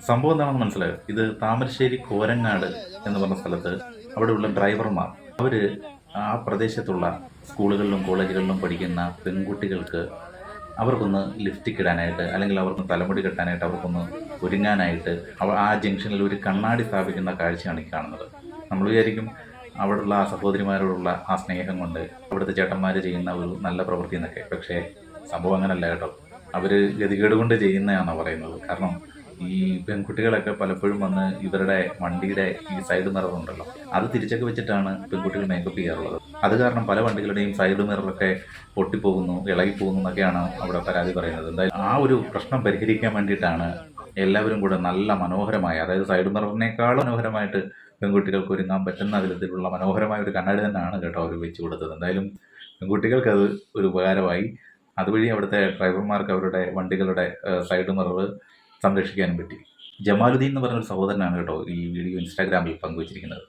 സംഭവം എന്താണെന്ന് മനസ്സിലായോ? ഇത് താമരശ്ശേരി കോരങ്ങാട് എന്ന് പറഞ്ഞ സ്ഥലത്ത് അവിടെയുള്ള ഡ്രൈവർമാർ അവർ ആ പ്രദേശത്തുള്ള സ്കൂളുകളിലും കോളേജുകളിലും പഠിക്കുന്ന പെൺകുട്ടികൾക്ക് അവർക്കൊന്ന് ലിപ്സ്റ്റിക് ഇടാനായിട്ട് അല്ലെങ്കിൽ അവർക്ക് തലമുടി കെട്ടാനായിട്ട് അവർക്കൊന്ന് ഒരുങ്ങാനായിട്ട് ആ ജംഗ്ഷനിൽ ഒരു കണ്ണാടി സ്ഥാപിക്കുന്ന കാഴ്ചയാണ് ഈ കാണുന്നത്. നമ്മൾ വിചാരിക്കും അവിടെയുള്ള ആ സഹോദരിമാരോടുള്ള ആ സ്നേഹം കൊണ്ട് അവിടുത്തെ ചേട്ടന്മാർ ചെയ്യുന്ന ഒരു നല്ല പ്രവൃത്തി എന്നൊക്കെ. പക്ഷേ സംഭവം അങ്ങനല്ല കേട്ടോ. അവർ ഗതികേട് കൊണ്ട് ചെയ്യുന്നതാണെന്നാണ് പറയുന്നത്. കാരണം ഈ പെൺകുട്ടികളൊക്കെ പലപ്പോഴും വന്ന് ഇവരുടെ വണ്ടിയുടെ ഈ സൈഡ് മിറർ ഉണ്ടല്ലോ, അത് തിരിച്ചൊക്കെ വെച്ചിട്ടാണ് പെൺകുട്ടികൾ മേക്കപ്പ് ചെയ്യാറുള്ളത്. അത് കാരണം പല വണ്ടികളുടെയും സൈഡ് മിററൊക്കെ പൊട്ടിപ്പോകുന്നു, ഇളകിപ്പോകുന്നു എന്നൊക്കെയാണ് അവിടെ പരാതി പറയുന്നത്. എന്തായാലും ആ ഒരു പ്രശ്നം പരിഹരിക്കാൻ വേണ്ടിയിട്ടാണ് എല്ലാവരും കൂടെ നല്ല മനോഹരമായ, അതായത് സൈഡ് മിററിനേക്കാളും മനോഹരമായിട്ട് പെൺകുട്ടികൾക്ക് ഒരുങ്ങാൻ പറ്റുന്ന വിധത്തിലുള്ള മനോഹരമായ ഒരു കണ്ണാടി തന്നെയാണ് കേട്ടോ അവർ വെച്ച് കൊടുത്തത്. എന്തായാലും പെൺകുട്ടികൾക്ക് അത് ഒരു ഉപകാരമായി. അതുവഴി അവിടുത്തെ ഡ്രൈവർമാർക്ക് അവരുടെ വണ്ടികളുടെ സൈഡ് മിറർ സംരക്ഷിക്കാനും പറ്റി. ജമാലുദ്ദീൻ എന്ന് പറഞ്ഞൊരു സഹോദരനാണ് കേട്ടോ ഈ വീഡിയോ ഇൻസ്റ്റാഗ്രാമിൽ പങ്കുവച്ചിരിക്കുന്നത്.